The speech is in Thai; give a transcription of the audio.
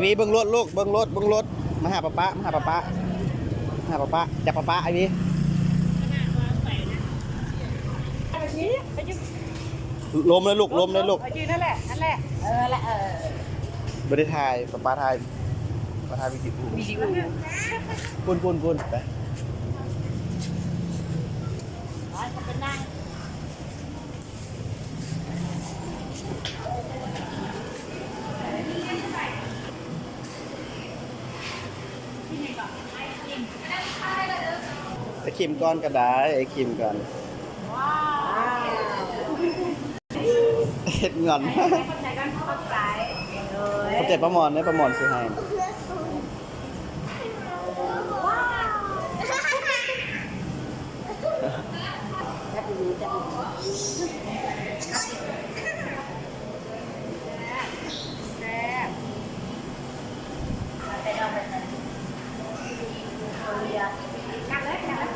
วีเบิ้งรถลูกเบิ้งรถมาหาป๊าป๊ามาหาป๊าป๊าหาป๊าป๊าจับป๊าป๊าไอ้วีลมเลยลูกลมเลยลูกยืนนั่นแหละนั่นแหละแหละไม่ได้ถ่ายป๊าป๊าถ่ายป๊าถ่ายวิดีโอปุ่นไปจะเป็นนั่งไอ้คิมก้อนก็ได้ไอ้คิมก่อนเห็ดเงินคนไหนกันเข้าใจเขาเจ็บประมอนเนี่ยประมอนซื้อให้จะดูจะดูแซ่บแต่เราเป็นคนเดียวกันเลยกันเลย